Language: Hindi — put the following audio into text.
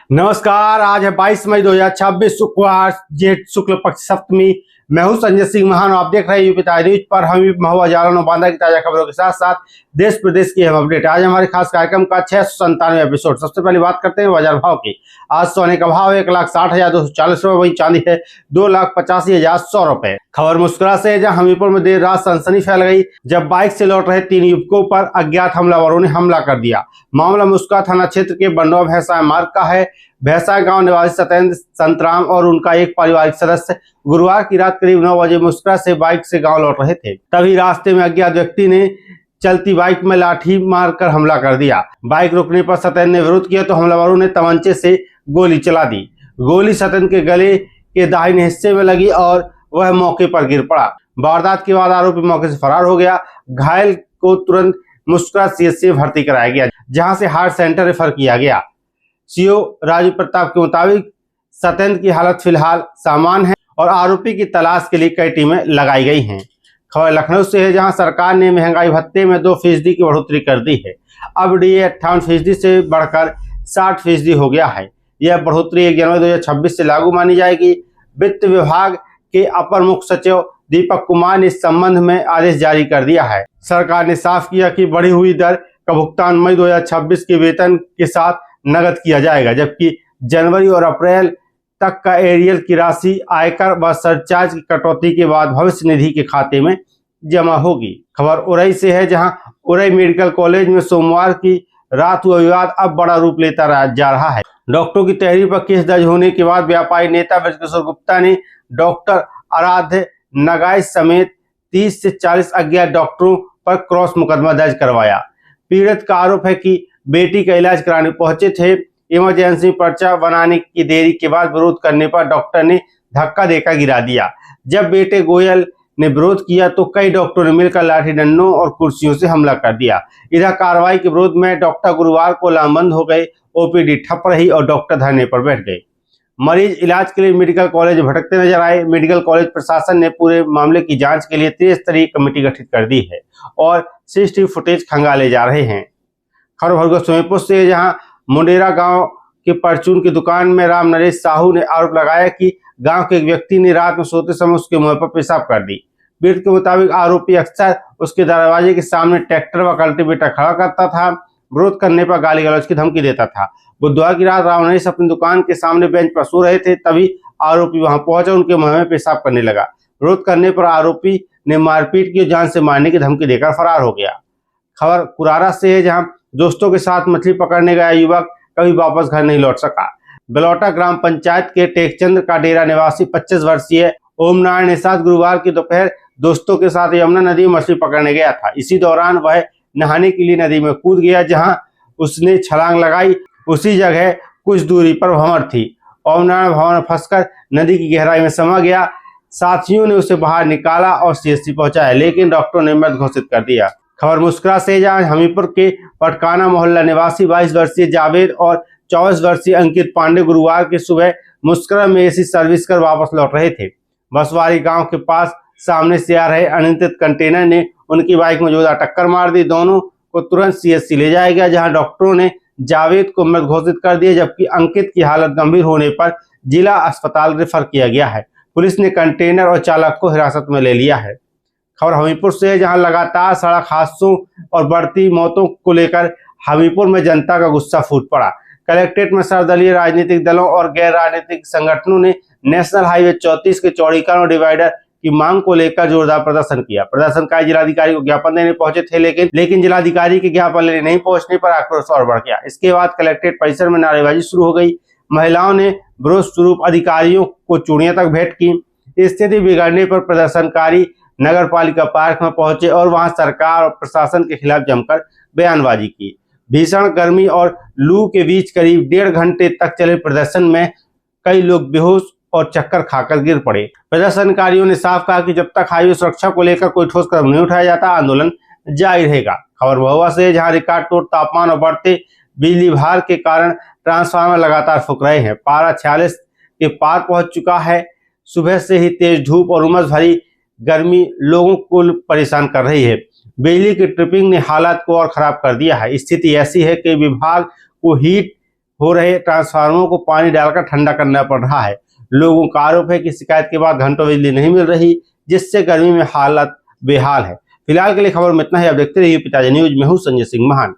नमस्कार। आज है 22 मई 2026 शुक्रवार, जेठ शुक्ल पक्ष सप्तमी। मैं हूं संजय सिंह महान। आप देख रहे हैं यूपी ताज़ा न्यूज पर। हम महुआ जालन और बांदा की ताजा खबरों के साथ साथ देश प्रदेश की अहम अपडेट। आज हमारे खास कार्यक्रम का 697 एपिसोड। सबसे पहले बात करते हैं बाजार भाव की। आज सोने का भाव 1,60,240 रुपए, वहीं चांदी है 2,85,100 रुपए। खबर मुस्कुरा से है, जहां हमीरपुर में देर रात सनसनी फैल गई जब बाइक से लौट रहे 3 युवकों पर अज्ञात हमलावरों ने हमला कर दिया। मामला मुस्कुरा थाना क्षेत्र के बंडवा भैंसा मार्ग का है। भैंसा गांव निवासी सत्येंद्र संतराम और उनका एक पारिवारिक सदस्य गुरुवार की रात करीब 9 बजे मुस्कुरा से बाइक से गांव लौट रहे थे। तभी रास्ते में अज्ञात व्यक्ति ने चलती बाइक में लाठी मारकर हमला कर दिया। बाइक रुकने पर सत्येंद्र ने विरोध किया तो हमलावरों ने तमंचे से गोली चला दी। गोली सत्येंद्र के गले के दाहिने हिस्से में लगी और वह मौके पर गिर पड़ा। वारदात के बाद आरोपी मौके से फरार हो गया। घायल को तुरंत मुस्कुरा सीएचसी में भर्ती कराया गया, जहां से हार्ट सेंटर रेफर किया गया। सीओ राजू प्रताप के मुताबिक सत्येंद्र की हालत फिलहाल सामान्य है और आरोपी की तलाश के लिए कई टीमें लगाई गई हैं। खबर लखनऊ से है, जहां सरकार ने महंगाई भत्ते में 2% की बढ़ोतरी कर दी है। अब डीए 58% से बढ़कर 60% हो गया है। यह बढ़ोतरी 1 जनवरी 2026 से लागू मानी जाएगी। वित्त विभाग के अपर मुख्य सचिव दीपक कुमार ने इस संबंध में आदेश जारी कर दिया है। सरकार ने साफ किया कि बढ़ी हुई दर का भुगतान मई 2026 के वेतन के साथ नगद किया जाएगा, जबकि जनवरी और अप्रैल तक का एरियल की राशि आयकर व सरचार्ज की कटौती के बाद भविष्य निधि के खाते में जमा होगी। खबर उरई से है, जहां उरई मेडिकल कॉलेज में सोमवार की रात हुआ विवाद अब बड़ा रूप लेता जा रहा है। डॉक्टरों की तहरीर पर केस दर्ज होने के बाद व्यापारी नेता ब्रजकिशोर गुप्ता ने डॉक्टर आराध्य नगाई समेत 30 से 40 अज्ञात डॉक्टरों पर क्रॉस मुकदमा दर्ज करवाया। पीड़ित का आरोप है कि बेटी का इलाज कराने पहुंचे थे। इमरजेंसी पर्चा बनाने की देरी के बाद विरोध करने पर डॉक्टर ने धक्का देकर गिरा दिया। जब बेटे गोयल ने विरोध किया तो कई डॉक्टरों ने मिलकर लाठी डंडों और कुर्सियों से हमला कर दिया। इधर कार्रवाई के विरोध में डॉक्टर गुरुवार को लामबंद हो गए। ओपीडी ठप रही और डॉक्टर धरने पर बैठ गए। मरीज इलाज के लिए मेडिकल कॉलेज भटकते नजर आए। मेडिकल कॉलेज प्रशासन ने पूरे मामले की जांच के लिए त्रिस्तरीय कमेटी गठित कर दी है और सीसीटीवी फुटेज खंगाले जा रहे हैं। खबर भरगोस सोमेपुर से, जहां मुंडेरा गांव के परचून की दुकान में राम नरेश साहू ने आरोप लगाया कि गांव के एक व्यक्ति ने रात में सोते समय उसके मुंह पर पेशाब कर दी। पीड़ित के मुताबिक आरोपी अक्सर उसके दरवाजे के सामने ट्रैक्टर व कल्टीवेटर खड़ा करता था। विरोध करने पर गाली गलौज की धमकी देता था। बुधवार की रात राम नरेश अपनी दुकान के सामने बेंच पर सो रहे थे, तभी आरोपी वहां पहुंचा, उनके मुंह में पेशाब करने लगा। विरोध करने पर आरोपी ने मारपीट की, जान से मारने की धमकी देकर फरार हो गया। खबर कुरारा से है, जहां दोस्तों के साथ मछली पकड़ने गया युवक कभी वापस घर नहीं लौट सका। बेलौटा ग्राम पंचायत के टेकचंद का डेरा निवासी 25 वर्षीय ओम नारायण निषाद गुरुवार की दोपहर दोस्तों के साथ यमुना नदी में मछली पकड़ने गया था। इसी दौरान वह नहाने के लिए नदी में कूद गया, जहां उसने छलांग लगाई। उसी जगह कुछ दूरी पर भंवर थी। ओम नारायण भंवर में फंसकर नदी की गहराई में समा गया। साथियों ने उसे बाहर निकाला और सीएचसी पहुंचाया, लेकिन डॉक्टरों ने मृत घोषित कर दिया। खबर मुस्कुरा से, जहां हमीरपुर के पटकाना मोहल्ला निवासी 22 वर्षीय जावेद और 24 वर्षीय अंकित पांडे गुरुवार की सुबह मुस्कुरा में एसी सर्विस कर वापस लौट रहे थे। बसवारी गांव के पास सामने से आ रहे अनियंत्रित कंटेनर ने उनकी बाइक में जोरदार टक्कर मार दी। दोनों को तुरंत सीएचसी ले जाया गया, जहां डॉक्टरों ने जावेद को मृत घोषित कर दिया, जबकि अंकित की हालत गंभीर होने पर जिला अस्पताल रेफर किया गया है। पुलिस ने कंटेनर और चालक को हिरासत में ले लिया है। खबर हमीरपुर से है, जहां लगातार सड़क हादसों और बढ़ती मौतों को लेकर हमीरपुर में जनता का गुस्सा फूट पड़ा। कलेक्ट्रेट में सर्वदलीय राजनीतिक दलों और गैर राजनीतिक संगठनों ने नेशनल हाईवे 34 के चौड़ीकरण और डिवाइडर की मांग को लेकर जोरदार प्रदर्शन किया। प्रदर्शनकारी जिलाधिकारी को ज्ञापन देने पहुंचे थे, लेकिन जिलाधिकारी के ज्ञापन लेने नहीं पहुंचने पर आक्रोश और बढ़ गया। इसके बाद कलेक्ट्रेट परिसर में नारेबाजी शुरू हो गई। महिलाओं ने विरोध स्वरूप अधिकारियों को चूड़ियां तक भेंट की। स्थिति बिगड़ने पर प्रदर्शनकारी नगर पालिका पार्क में पहुंचे और वहां सरकार और प्रशासन के खिलाफ जमकर बयानबाजी की। भीषण गर्मी और लू के बीच करीब 1.5 घंटे तक चले प्रदर्शन में कई लोग बेहोश और चक्कर खाकर गिर पड़े। प्रदर्शनकारियों ने साफ कहा कि जब तक हाईवे सुरक्षा को लेकर कोई ठोस कदम नहीं उठाया जाता, आंदोलन जारी रहेगा। खबर महुआ से, जहां रिकॉर्ड तोड़ तापमान और बढ़ते बिजली भार के कारण ट्रांसफार्मर लगातार फूक रहे हैं। पारा 46 के पार पहुंच चुका है। सुबह से ही तेज धूप और उमस भरी गर्मी लोगों को परेशान कर रही है। बिजली की ट्रिपिंग ने हालात को और खराब कर दिया है। स्थिति ऐसी है कि विभाग को हीट हो रहे ट्रांसफार्मरों को पानी डालकर ठंडा करना पड़ रहा है। लोगों का आरोप है कि शिकायत के बाद घंटों बिजली नहीं मिल रही, जिससे गर्मी में हालत बेहाल है। फिलहाल के लिए खबर में इतना ही। अब देखते रहिए यूपी ताजा न्यूज। मैं हूं संजय सिंह महान।